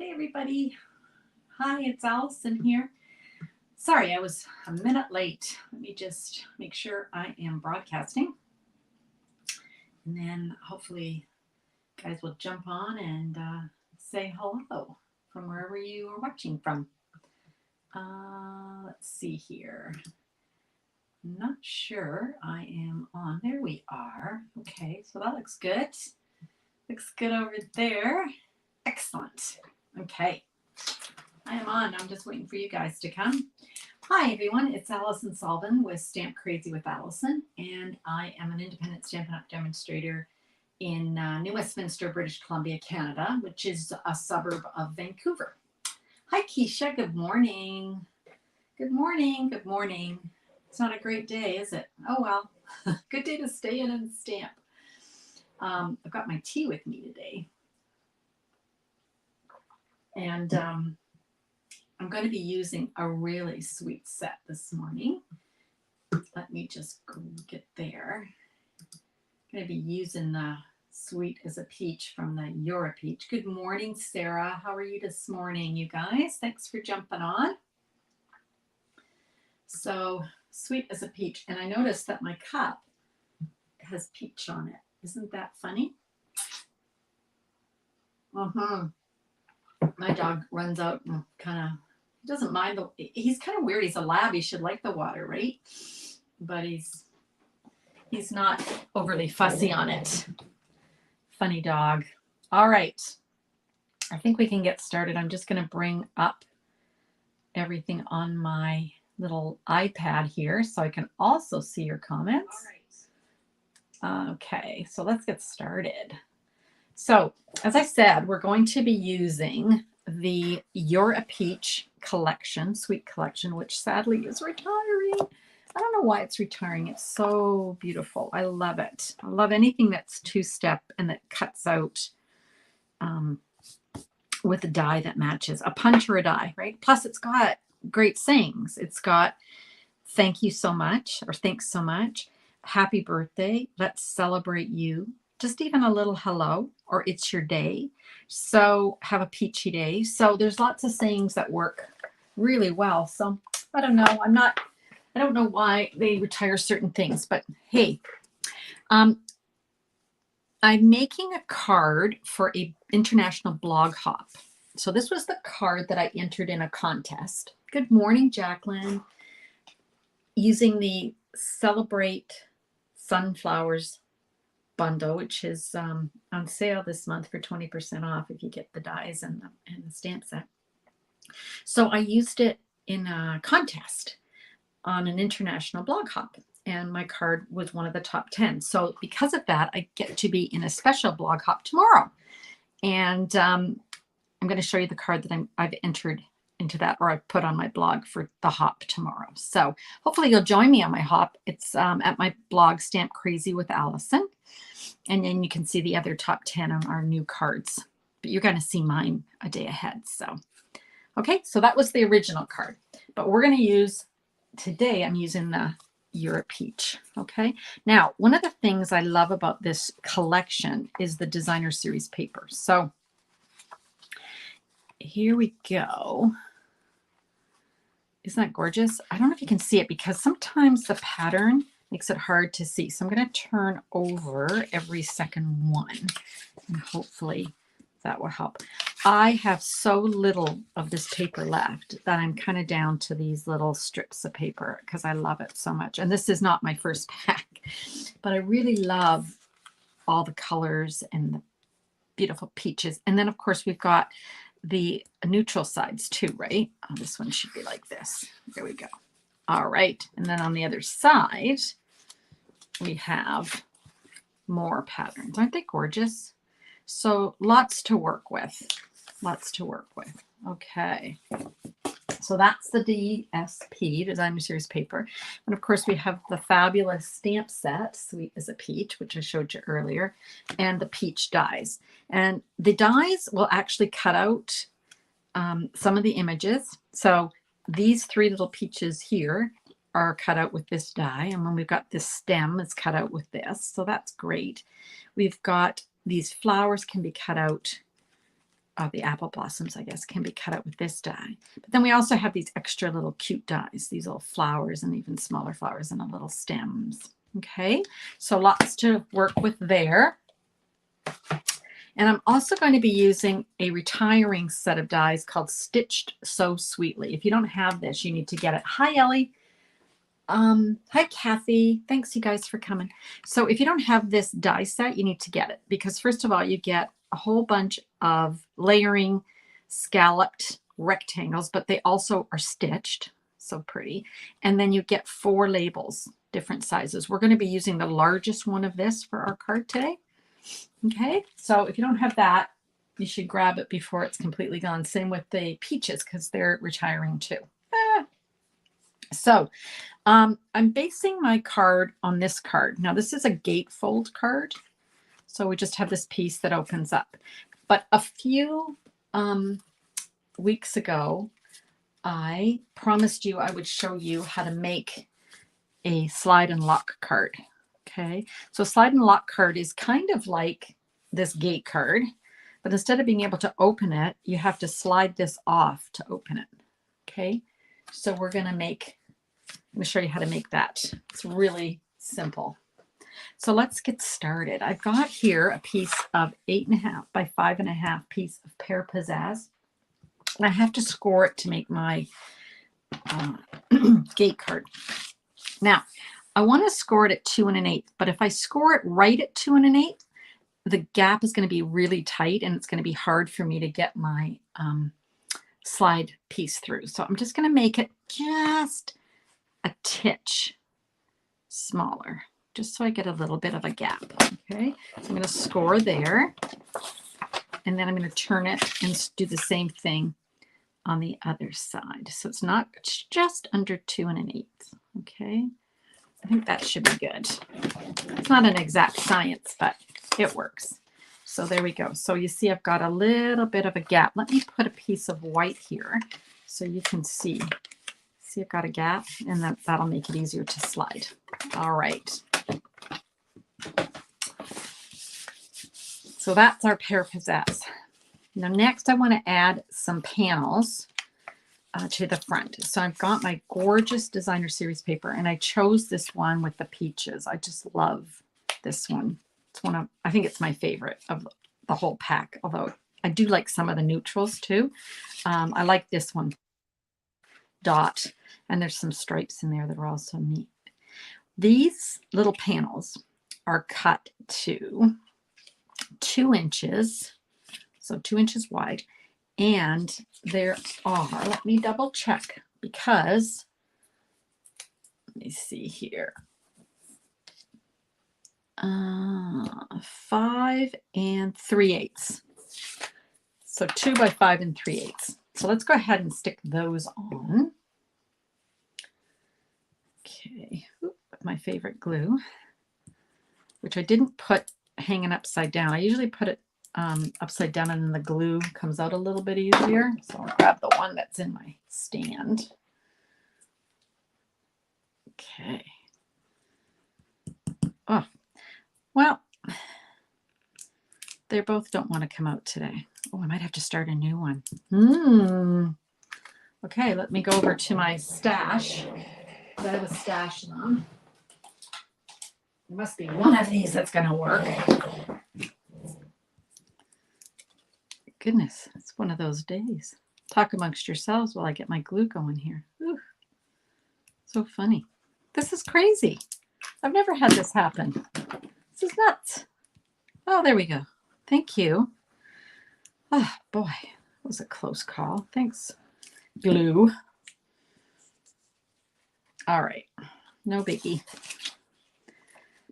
Hey everybody. Hi, it's Alison here. Sorry, I was a minute late. Let me just make sure I am broadcasting. And then hopefully you guys will jump on and say hello from wherever you are watching from. Let's see here. Not sure I am on. There we are. Okay, so that looks good. Looks good over there. Excellent. Okay. I am on. I'm just waiting for you guys to come. Hi, everyone. It's Alison Sullivan with Stamp Crazy with Alison, and I am an independent Stampin' Up! Demonstrator in New Westminster, British Columbia, Canada, which is a suburb of Vancouver. Hi, Keisha. Good morning. Good morning. Good morning. It's not a great day, is it? Oh, well. Good day to stay in and stamp. I've got my tea with me today. And I'm going to be using a really sweet set this morning. Let me just get there. I'm going to be using the Sweet as a Peach from the You're a Peach. Good morning, Sarah. How are you this morning, you guys? Thanks for jumping on. So, Sweet as a Peach. And I noticed that my cup has peach on it. Isn't that funny? My dog runs out and kind of doesn't mind he's kind of weird. He's a lab. He should like the water, right? But he's not overly fussy on it. Funny dog. All right. I think we can get started. I'm just going to bring up everything on my little iPad here so I can also see your comments. All right. Okay, so let's get started. So, as I said, we're going to be using the You're a Peach collection, sweet collection, which sadly is retiring. I don't know why it's retiring. It's so beautiful. I love it. I love anything that's two-step and that cuts out with a die that matches, a punch or a die, right? Plus, it's got great sayings. It's got thank you so much, or thanks so much, happy birthday, let's celebrate you, just even a little hello, or it's your day, so have a peachy day. So there's lots of sayings that work really well. So I don't know. I don't know why they retire certain things, but hey, I'm making a card for a international blog hop. So this was the card that I entered in a contest. Good morning, Jacqueline. Using the Celebrate Sunflowers bundle, which is on sale this month for 20% off if you get the dies and the stamp set. So I used it in a contest on an international blog hop, and my card was one of the top 10. So because of that, I get to be in a special blog hop tomorrow. And I'm going to show you the card that I've entered into that, or I put on my blog for the hop tomorrow. So hopefully you'll join me on my hop. It's at my blog, Stamp Crazy with Alison. And then you can see the other top 10 on our new cards. But you're going to see mine a day ahead. So, okay, so that was the original card. But we're going to use, today I'm using the You're a Peach. Okay, now one of the things I love about this collection is the designer series paper. So here we go. Isn't that gorgeous? I don't know if you can see it because sometimes the pattern makes it hard to see. So I'm going to turn over every second one and hopefully that will help. I have so little of this paper left that I'm kind of down to these little strips of paper because I love it so much. And this is not my first pack, but I really love all the colors and the beautiful peaches. And then of course we've got the neutral sides too, right? Oh, this one should be like this. There we go. All right. And then on the other side, we have more patterns. Aren't they gorgeous? So lots to work with. Lots to work with. Okay. So that's the DSP, Designer Series Paper. And of course, we have the fabulous stamp set, Sweet as a Peach, which I showed you earlier, and the peach dies. And the dies will actually cut out some of the images. So these three little peaches here are cut out with this die. And when we've got this stem, it's cut out with this. So that's great. We've got these flowers can be cut out the apple blossoms, I guess, can be cut out with this die. But then we also have these extra little cute dies, these little flowers and even smaller flowers and little stems. Okay, so lots to work with there. And I'm also going to be using a retiring set of dies called Stitched So Sweetly. If you don't have this, you need to get it. Hi, Ellie. Hi, Kathy. Thanks, you guys, for coming. So if you don't have this die set, you need to get it because, first of all, you get a whole bunch of layering scalloped rectangles, but they also are stitched. So pretty. And then you get 4 labels, different sizes. We're going to be using the largest one of this for our card today. Okay, so if you don't have that, you should grab it before it's completely gone. Same with the peaches because they're retiring too. So I'm basing my card on this card. Now this is a gatefold card. So we just have this piece that opens up. But a few weeks ago, I promised you I would show you how to make a slide and lock card. Okay, so slide and lock card is kind of like this gate card, but instead of being able to open it, you have to slide this off to open it. Okay, so we're going to show you how to make that. It's really simple. So let's get started. I've got here a piece of 8.5 by 5.5 piece of pear pizzazz. And I have to score it to make my gate card. Now, I want to score it at 2 1/8, but if I score it right at 2 1/8, the gap is going to be really tight and it's going to be hard for me to get my slide piece through. So I'm just going to make it just a titch smaller, just so I get a little bit of a gap. Okay, so I'm going to score there, and then I'm going to turn it and do the same thing on the other side. So it's just under 2 1/8. Okay, I think that should be good. It's not an exact science, but it works. So there we go. So you see I've got a little bit of a gap. Let me put a piece of white here so you can see. See, I've got a gap, and that'll make it easier to slide. All right. So that's our pear pizzazz. Now next I want to add some panels to the front. So I've got my gorgeous designer series paper, and I chose this one with the peaches. I just love this one. It's I think it's my favorite of the whole pack, although I do like some of the neutrals too. I like this one, dot, and there's some stripes in there that are also neat. These little panels are cut to 2 inches, so 2 inches wide, and there are, let me double check, because let me see here, 5 3/8, so 2 by 5 3/8. So let's go ahead and stick those on. Okay, with my favorite glue, which I didn't put hanging upside down. I usually put it upside down, and then the glue comes out a little bit easier. So I'll grab the one that's in my stand. Okay. Oh, well, they both don't want to come out today. Oh, I might have to start a new one. Okay, let me go over to my stash. I have a stash of them. There must be one of these that's going to work. Goodness, it's one of those days. Talk amongst yourselves while I get my glue going here. Ooh, so funny. This is crazy. I've never had this happen. This is nuts. Oh, there we go. Thank you. Oh, boy. That was a close call. Thanks, glue. All right. No biggie.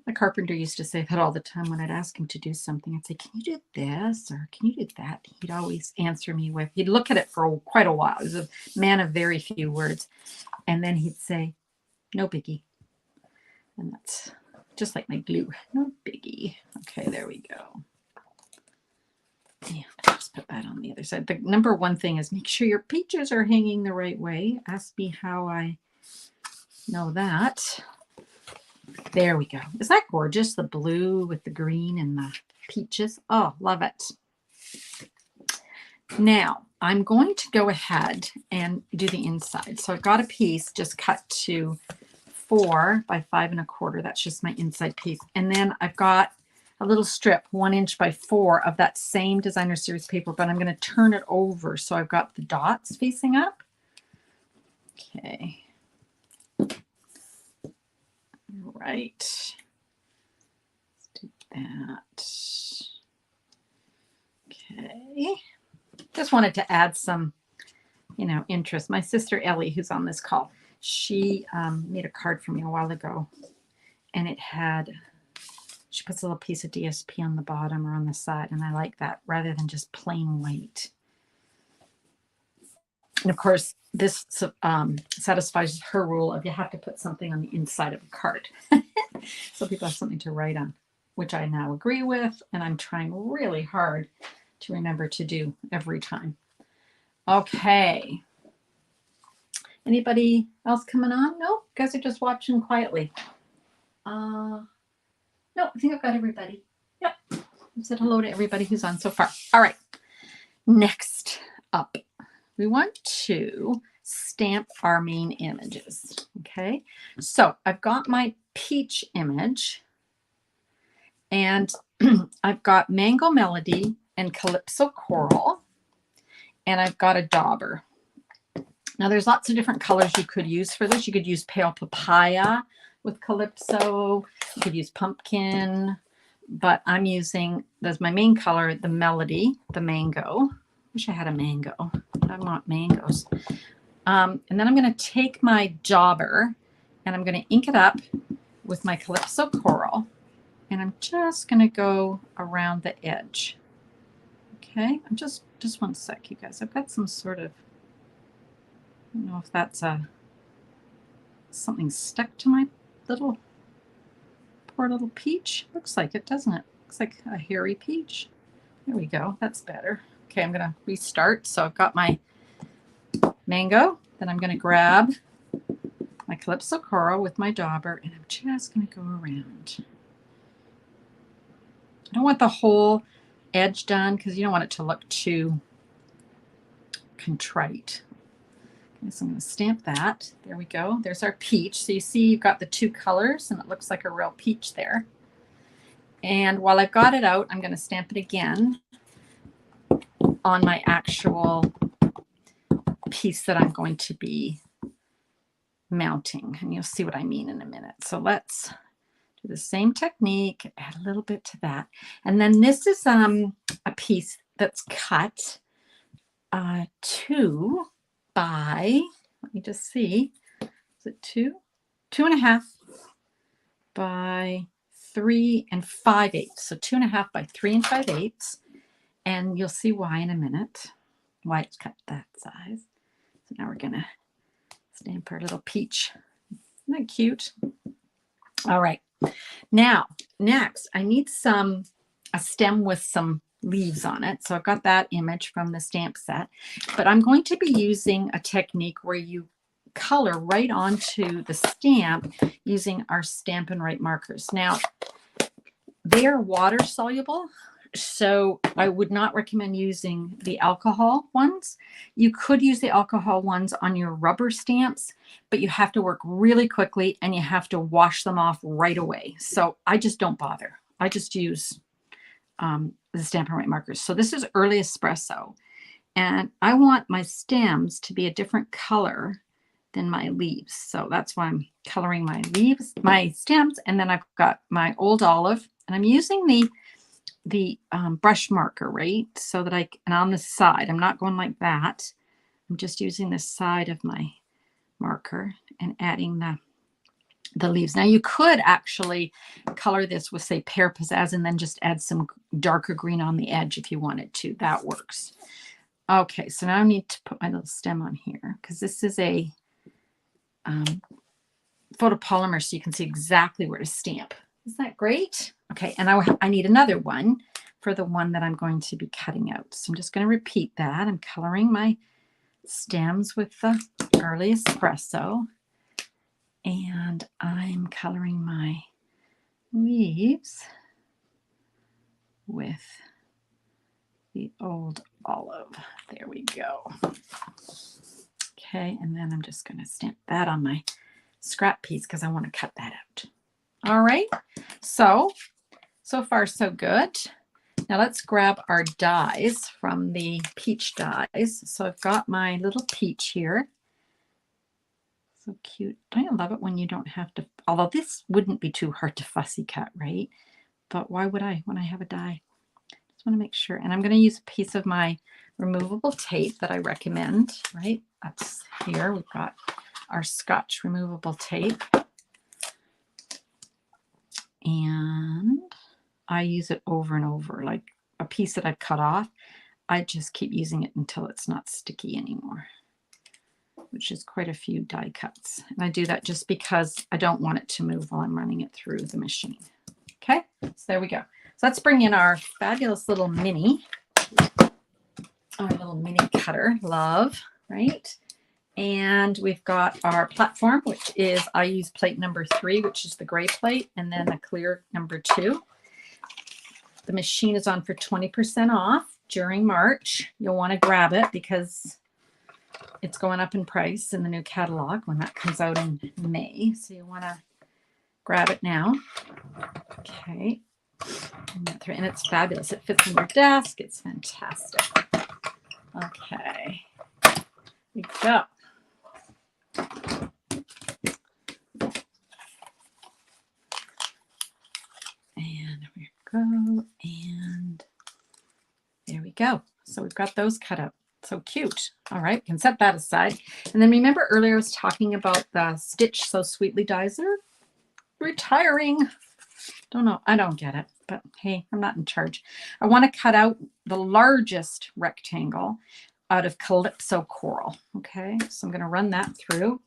My carpenter used to say that all the time when I'd ask him to do something. I'd say, can you do this or can you do that? He'd always answer me with, he'd look at it for quite a while. He was a man of very few words. And then he'd say, no biggie. And that's just like my glue. No biggie. Okay, there we go. Yeah, let's put that on the other side. The number one thing is make sure your peaches are hanging the right way. Ask me how I know that. There we go. Isn't that gorgeous? The blue with the green and the peaches. Oh, love it. Now I'm going to go ahead and do the inside. So I've got a piece just cut to 4 by 5 1/4. That's just my inside piece. And then I've got a little strip 1 inch by 4 of that same designer series paper, but I'm going to turn it over so I've got the dots facing up. Okay. Right. Let's do that. Okay. Just wanted to add some, interest. My sister Ellie, who's on this call, she made a card for me a while ago, and she puts a little piece of DSP on the bottom or on the side, and I like that rather than just plain white. And of course, this satisfies her rule of you have to put something on the inside of a card so people have something to write on, which I now agree with, and I'm trying really hard to remember to do every time. Okay. Anybody else coming on? No, you guys are just watching quietly. No, I think I've got everybody. Yep. I said hello to everybody who's on so far. All right. Next up, we want to stamp our main images. Okay. So I've got my peach image, and I've got Mango Melody and Calypso Coral, and I've got a dauber. Now there's lots of different colors you could use for this. You could use pale papaya with Calypso. You could use pumpkin, but I'm using, that's my main color, the Melody, the mango. Wish I had a mango. I want mangoes. And then I'm going to take my dauber and I'm going to ink it up with my Calypso Coral. And I'm just going to go around the edge. Okay, I'm just 1 sec, you guys. I've got some sort of, I don't know if that's something stuck to my poor little peach. Looks like it, doesn't it? Looks like a hairy peach. There we go. That's better. Okay, I'm going to restart. So I've got my mango. Then I'm going to grab my Calypso Coral with my dauber, and I'm just going to go around. I don't want the whole edge done because you don't want it to look too contrite. Okay, so I'm going to stamp that. There we go. There's our peach. So you see you've got the 2 colors, and it looks like a real peach there. And while I've got it out, I'm going to stamp it again on my actual piece that I'm going to be mounting. And you'll see what I mean in a minute. So let's do the same technique, add a little bit to that. And then this is a piece that's cut 2 by, let me just see, is it 2? 2.5 by 3 5/8. So 2.5 by 3 5/8. And you'll see why in a minute, why it's cut that size. So now we're going to stamp our little peach. Isn't that cute? All right. Now, next, I need a stem with some leaves on it. So I've got that image from the stamp set, but I'm going to be using a technique where you color right onto the stamp using our Stampin' Write markers. Now, they are water soluble, so I would not recommend using the alcohol ones. You could use the alcohol ones on your rubber stamps, but you have to work really quickly and you have to wash them off right away. So I just don't bother. I just use the Stampin' Write markers. So this is early espresso, and I want my stems to be a different color than my leaves. So that's why I'm coloring my leaves, my stems, and then I've got my old olive, and I'm using the brush marker, right? So that and on the side, I'm not going like that. I'm just using the side of my marker and adding the leaves. Now you could actually color this with, say, pear pizzazz and then just add some darker green on the edge if you wanted to. That works. Okay, so now I need to put my little stem on here because this is a photopolymer, so you can see exactly where to stamp. Isn't that great? Okay, and I need another one for the one that I'm going to be cutting out. So I'm just going to repeat that. I'm coloring my stems with the early espresso, and I'm coloring my leaves with the old olive. There we go. Okay, and then I'm just going to stamp that on my scrap piece because I want to cut that out. All right, so far so good. Now let's grab our dies from the peach dies. So I've got my little peach here. So cute. Don't you love it when you don't have to, although this wouldn't be too hard to fussy cut, right? But why would I when I have a die? Just want to make sure. And I'm going to use a piece of my removable tape that I recommend, right? That's here. We've got our Scotch removable tape. And I use it over and over, like a piece that I've cut off. I just keep using it until it's not sticky anymore, which is quite a few die cuts. And I do that just because I don't want it to move while I'm running it through the machine. Okay, so there we go. So let's bring in our fabulous little mini, our little mini cutter, love, right? And we've got our platform, which is, I use plate number 3, which is the gray plate, and then the clear number 2. The machine is on for 20% off during March. You'll want to grab it because it's going up in price in the new catalog when that comes out in May. So you want to grab it now. Okay. And it's fabulous. It fits on your desk. It's fantastic. Okay. Here we go. And there we go. And there we go. So we've got those cut out. So cute. All right, can set that aside. And then remember earlier I was talking about the Stitch So Sweetly dies. They're retiring. Don't know. I don't get it. But hey, I'm not in charge. I want to cut out the largest rectangle out of Calypso Coral. Okay, so I'm going to run that through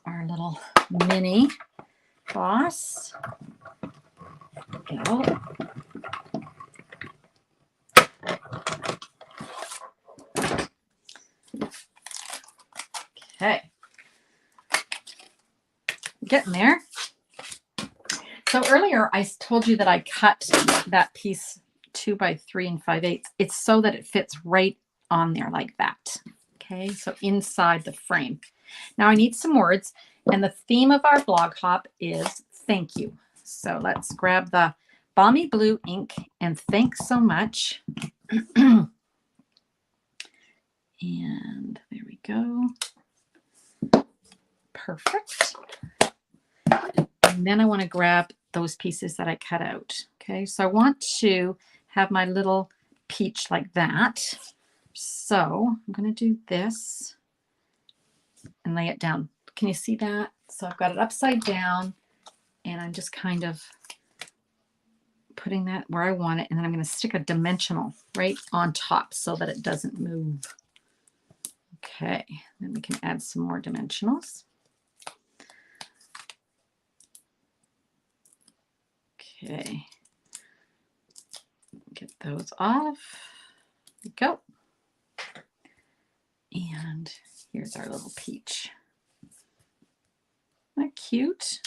our little mini boss. Go. Okay, getting there. So earlier I told you that I cut that piece 2 by 3 and 5/8. It's so that it fits right on there like that. Okay, so inside the frame. Now I need some words, and the theme of our blog hop is thank you. So let's grab the Balmy Blue ink and thanks so much. And there we go. Perfect. And then I want to grab those pieces that I cut out. Okay, so I want to have my little peach like that. So I'm going to do this and lay it down. Can you see that? So I've got it upside down and I'm just kind of putting that where I want it. And then I'm going to stick a dimensional right on top so that it doesn't move. Okay, then we can add some more dimensionals. Okay, get those off. There we go. And here's our little peach. Isn't that cute?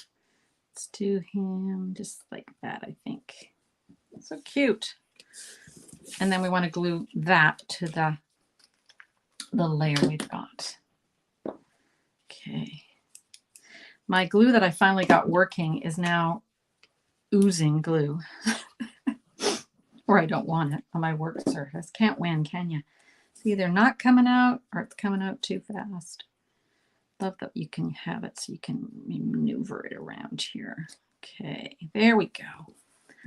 Let's do him just like that, I think. So cute. And then we want to glue that to the layer we've got. Okay. My glue that I finally got working is now oozing glue. Or I don't want it on my work surface. Can't win, can you? It's either not coming out or it's coming out too fast. Love that you can have it so you can maneuver it around here. Okay, there we go.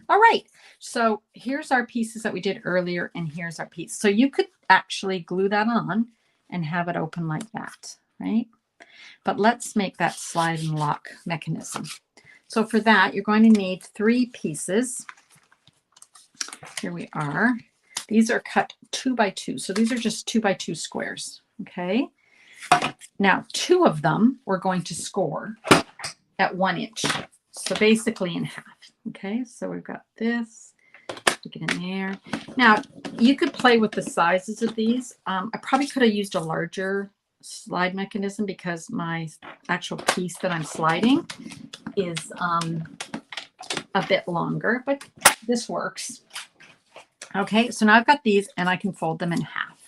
All right, so here's our pieces that we did earlier, and here's our piece. So you could actually glue that on and have it open like that, right? But let's make that slide and lock mechanism. So for that, you're going to need 3 pieces. Here we are. These are cut 2 by 2. So these are just 2 by 2 squares, okay? Now, 2 of them we're going to score at 1 inch. So basically in half, okay? So we've got this, stick it in there. Now, you could play with the sizes of these. I probably could have used a larger slide mechanism because my actual piece that I'm sliding is a bit longer, but this works. Okay, so now I've got these and I can fold them in half.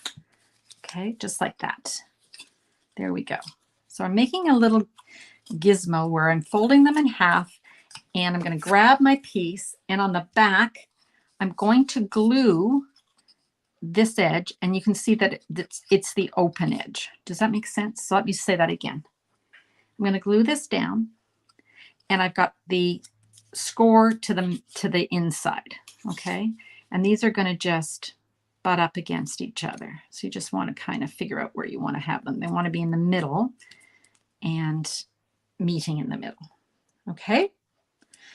Okay, just like that. There we go. So I'm making a little gizmo where I'm folding them in half, and I'm going to grab my piece, and on the back, I'm going to glue this edge, and you can see that it's the open edge. Does that make sense? So let me say that again. I'm going to glue this down, and I've got the score to the inside. Okay, and these are going to just butt up against each other. So you just want to kind of figure out where you want to have them. They want to be in the middle and meeting in the middle. Okay,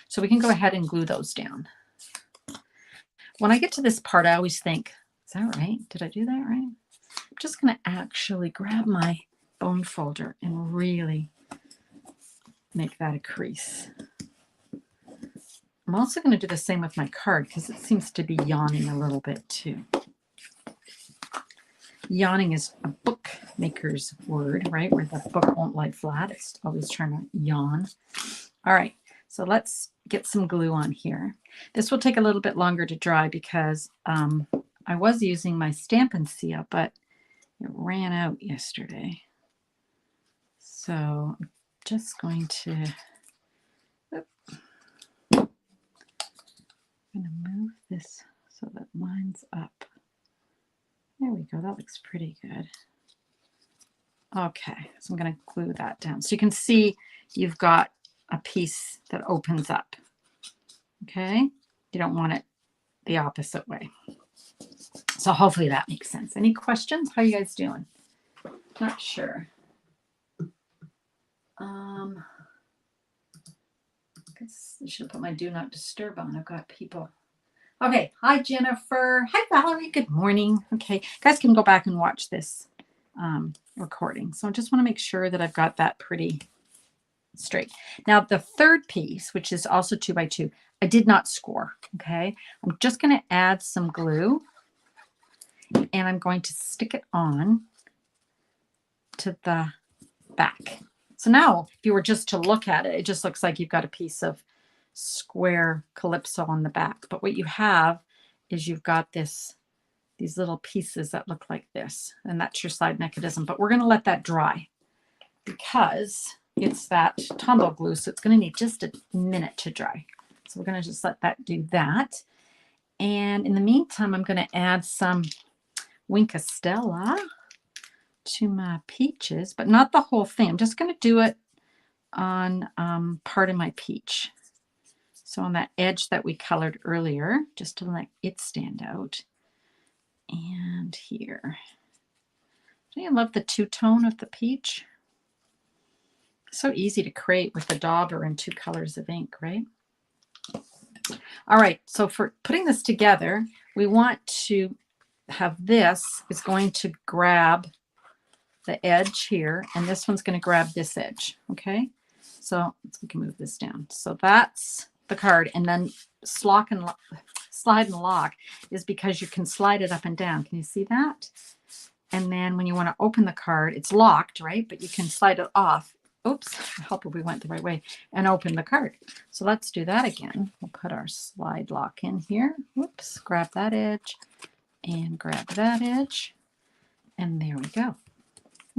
so we can go ahead and glue those down. When I get to this part, I always think, is that right? Did I do that right? I'm just going to actually grab my bone folder and really make that a crease. I'm also going to do the same with my card because it seems to be yawning a little bit too. Yawning is a bookmaker's word, right? Where the book won't lie flat. It's always trying to yawn. All right, so let's get some glue on here. This will take a little bit longer to dry because I was using my Stampin' Seal, but it ran out yesterday. So I'm just going to, move this so that lines up. There we go. That looks pretty good. Okay, so I'm going to glue that down. So you can see you've got a piece that opens up. Okay, you don't want it the opposite way. So hopefully that makes sense. Any questions? How are you guys doing? Not sure. I guess I should have put my do not disturb on. I've got people. Okay. Hi, Jennifer. Hi, Valerie. Good morning. Okay. You guys can go back and watch this recording. So I just want to make sure that I've got that pretty straight. Now, the third piece, which is also 2x2, I did not score. Okay. I'm just going to add some glue, and I'm going to stick it on to the back. So now if you were just to look at it, it just looks like you've got a piece of square calypso on the back. But what you have is you've got these little pieces that look like this, and that's your side mechanism. But we're going to let that dry because it's that Tombow glue, so it's going to need just a minute to dry. So we're going to just let that do that. And in the meantime, I'm going to add some Wink Stella to my peaches, but not the whole thing. I'm just going to do it on part of my peach. So on that edge that we colored earlier, just to let it stand out. And here. Don't you love the two-tone of the peach? So easy to create with a dauber and two colors of ink, right? All right, so for putting this together, we want to have this is going to grab the edge here, and this one's going to grab this edge. Okay, so we can move this down. So that's the card, and then slide and lock is because you can slide it up and down. Can you see that? And then when you want to open the card, it's locked, right? But you can slide it off. Oops, I hope we went the right way, and open the card. So let's do that again. We'll put our slide lock in here. Whoops, grab that edge and grab that edge, and there we go.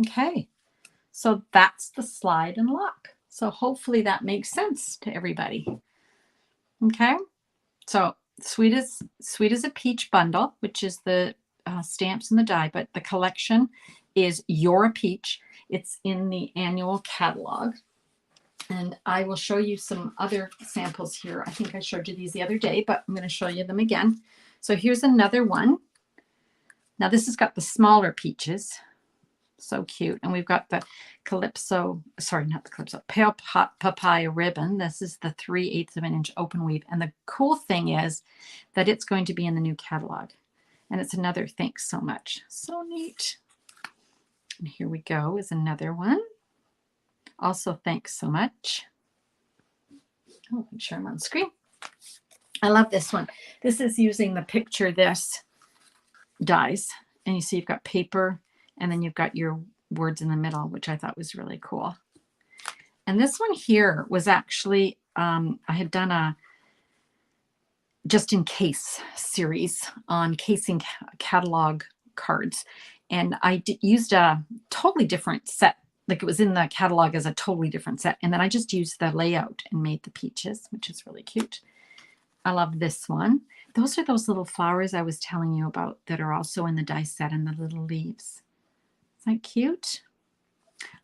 Okay, so that's the slide and lock. So hopefully that makes sense to everybody. Okay, so Sweet as a Peach bundle, which is the stamps and the die, but the collection is You're a Peach. It's in the annual catalog. And I will show you some other samples here. I think I showed you these the other day, but I'm going to show you them again. So here's another one. Now this has got the smaller peaches. So cute. And we've got the Calypso, sorry, not the Calypso, Pale Papaya ribbon. This is the 3/8 of an inch open weave. And the cool thing is that it's going to be in the new catalog. And it's another thanks so much. So neat. And here we go is another one. Also, thanks so much. Oh, make sure I'm on screen. I love this one. This is using the Picture This dies. And you see you've got paper, and then you've got your words in the middle, which I thought was really cool. And this one here was actually, I had done just in case series on casing catalog cards. And I used a totally different set. Like it was in the catalog as a totally different set. And then I just used the layout and made the peaches, which is really cute. I love this one. Those are those little flowers I was telling you about that are also in the die set and the little leaves. Isn't that cute?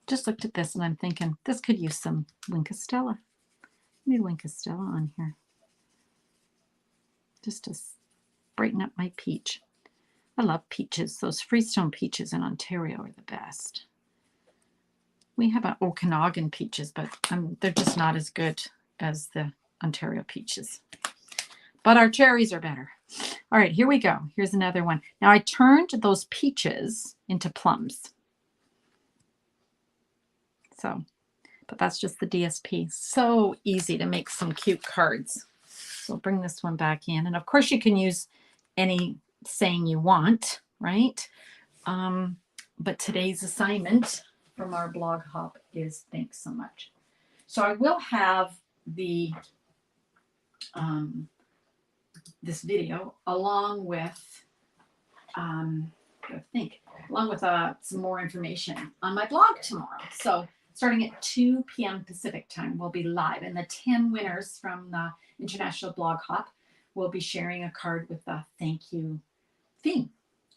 Just looked at this and I'm thinking this could use some Winkostella. Maybe Winkostella on here. Just to brighten up my peach. I love peaches. Those Freestone peaches in Ontario are the best. We have Okanagan peaches, but they're just not as good as the Ontario peaches. But our cherries are better. All right, here we go. Here's another one. Now I turned those peaches into plums. So, but that's just the DSP. So easy to make some cute cards. So I'll bring this one back in. And of course you can use any saying you want, right? But today's assignment from our blog hop is thanks so much. So I will have the this video along with some more information on my blog tomorrow. So starting at 2 p.m. Pacific time, we'll be live, and the 10 winners from the International Blog Hop will be sharing a card with a thank you theme.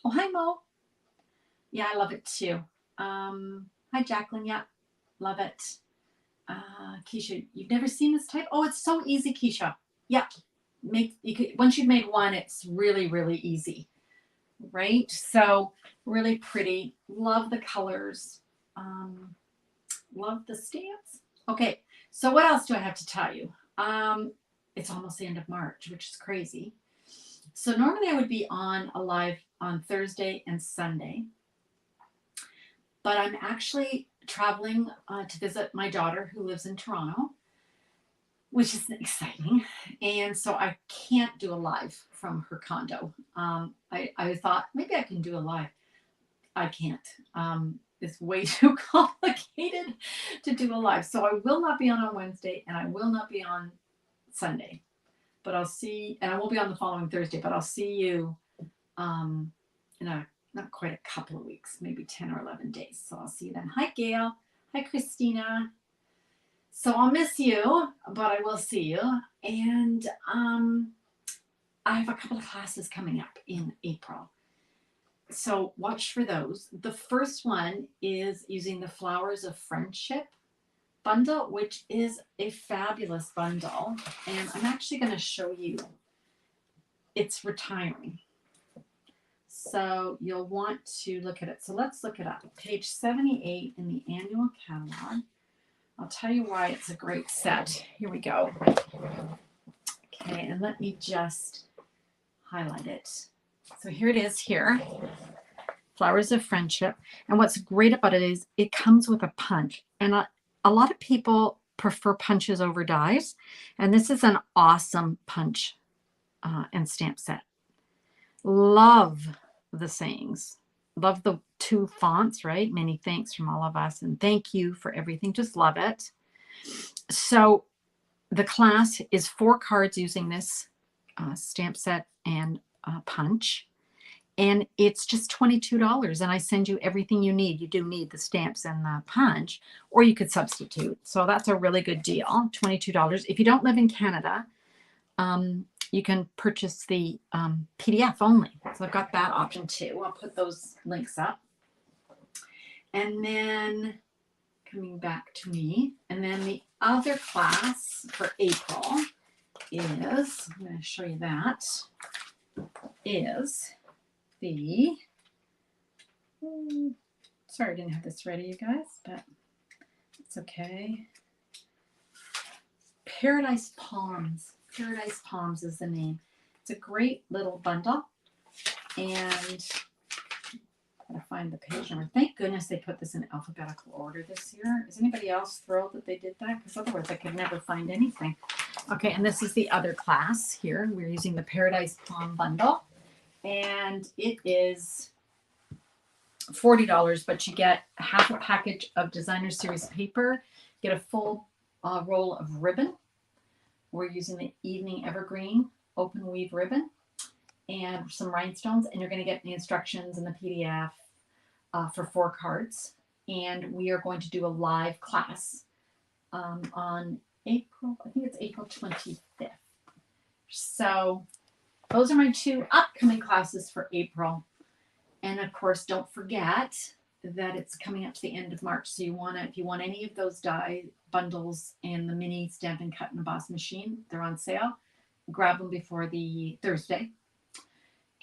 Oh, hi, Mo. Yeah, I love it too. Hi, Jacqueline. Yeah, love it. Keisha, you've never seen this type? Oh, it's so easy, Keisha. Yeah, once you've made one, it's really, really easy, right? So really pretty. Love the colors. Love the stamps. Okay, so what else do I have to tell you? It's almost the end of March, which is crazy. So normally I would be on a live on Thursday and Sunday, but I'm actually traveling to visit my daughter who lives in Toronto, which is exciting. And so I can't do a live from her condo. I thought maybe I can do a live. I can't. It's way too complicated to do a live. So I will not be on Wednesday and I will not be on Sunday. But I'll see, and I won't be on the following Thursday, but I'll see you in not quite a couple of weeks, maybe 10 or 11 days. So I'll see you then. Hi, Gail. Hi, Christina. So I'll miss you, but I will see you. And I have a couple of classes coming up in April. So watch for those. The first one is using the Flowers of Friendship bundle, which is a fabulous bundle. And I'm actually going to show you. It's retiring. So you'll want to look at it. So let's look it up. Page 78 in the annual catalog. I'll tell you why it's a great set. Here we go. Okay, and let me just highlight it. So here it is here. Flowers of Friendship. And what's great about it is it comes with a punch. And a lot of people prefer punches over dies. And this is an awesome punch and stamp set. Love the sayings. Love the 2 fonts, right? Many thanks from all of us. And thank you for everything. Just love it. So the class is 4 cards using this stamp set and punch. And it's just $22. And I send you everything you need. You do need the stamps and the punch, or you could substitute. So that's a really good deal, $22. If you don't live in Canada, you can purchase the PDF only. So I've got that option too. I'll put those links up. And then coming back to me, and then the other class for April is, I'm going to show you that, is the, sorry I didn't have this ready, you guys, but it's okay. Paradise Palms. Paradise Palms is the name. It's a great little bundle, and I'm gonna find the page number. Thank goodness they put this in alphabetical order this year. Is anybody else thrilled that they did that? Because otherwise I could never find anything. Okay, and this is the other class here. We're using the Paradise Palm bundle, and it is $40, but you get half a package of designer series paper, get a full roll of ribbon. We're using the Evening Evergreen open weave ribbon and some rhinestones, and you're going to get the instructions and the PDF for 4 cards. And we are going to do a live class on April, I think it's April 25th. So those are my 2 upcoming classes for April. And of course, don't forget that it's coming up to the end of March. So you want to, if you want any of those die bundles and the mini Stampin' Cut and Emboss machine, they're on sale. Grab them before the Thursday.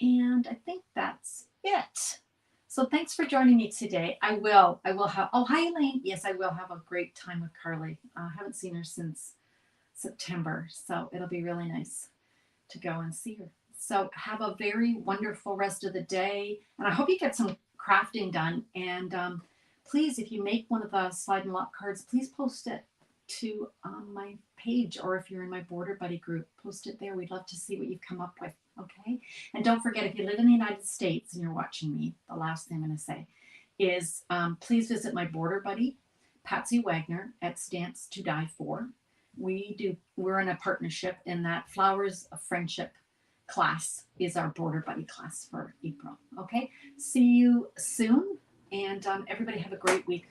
And I think that's it. So thanks for joining me today. I will have, oh, hi Elaine. Yes, I will have a great time with Carly. I haven't seen her since September, so it'll be really nice to go and see her. So have a very wonderful rest of the day. And I hope you get some crafting done. And please, if you make one of the slide and lock cards, please post it to my page, or if you're in my Border Buddy group, post it there. We'd love to see what you've come up with. Okay. And don't forget, if you live in the United States and you're watching me, the last thing I'm going to say is please visit my Border Buddy, Patsy Wagner, at Stamps to Die For. We're in a partnership, in that Flowers of Friendship class is our Border Buddy class for April. Okay. See you soon. And everybody have a great week.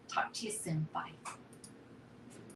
Talk to you soon. Bye.